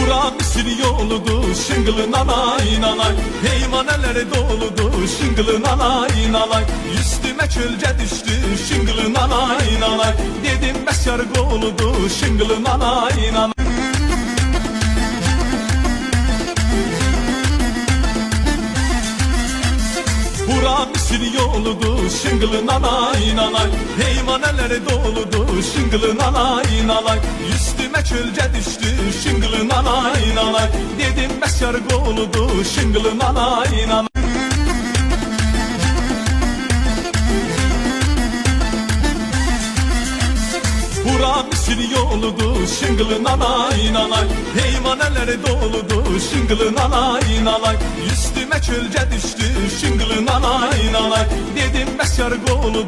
Bura Misir yoludur, şıngılı nanay nanay. Heyvanelere doludur, şıngılı nanay nanay. Üstüme çölce düştü, şıngılı nanay nanay. Dedim beşer goludur, şıngılı nanay nanay. Bura Misir yoludur, şıngılı nanay nanay. Heyvanelere doludur, şıngılı nanay nanay. Üstüme çölce düştü, şıngılı nanay nanay. Dedim beşer goludur, şıngılı nanay nanay. Bura Misir yoludur, şıngılı nanay nanay. Heyvanelere doludur, şıngılı nanay nanay. Üstüme çölce düştü, şıngılı nanay nanay. Dedim beşer goludur.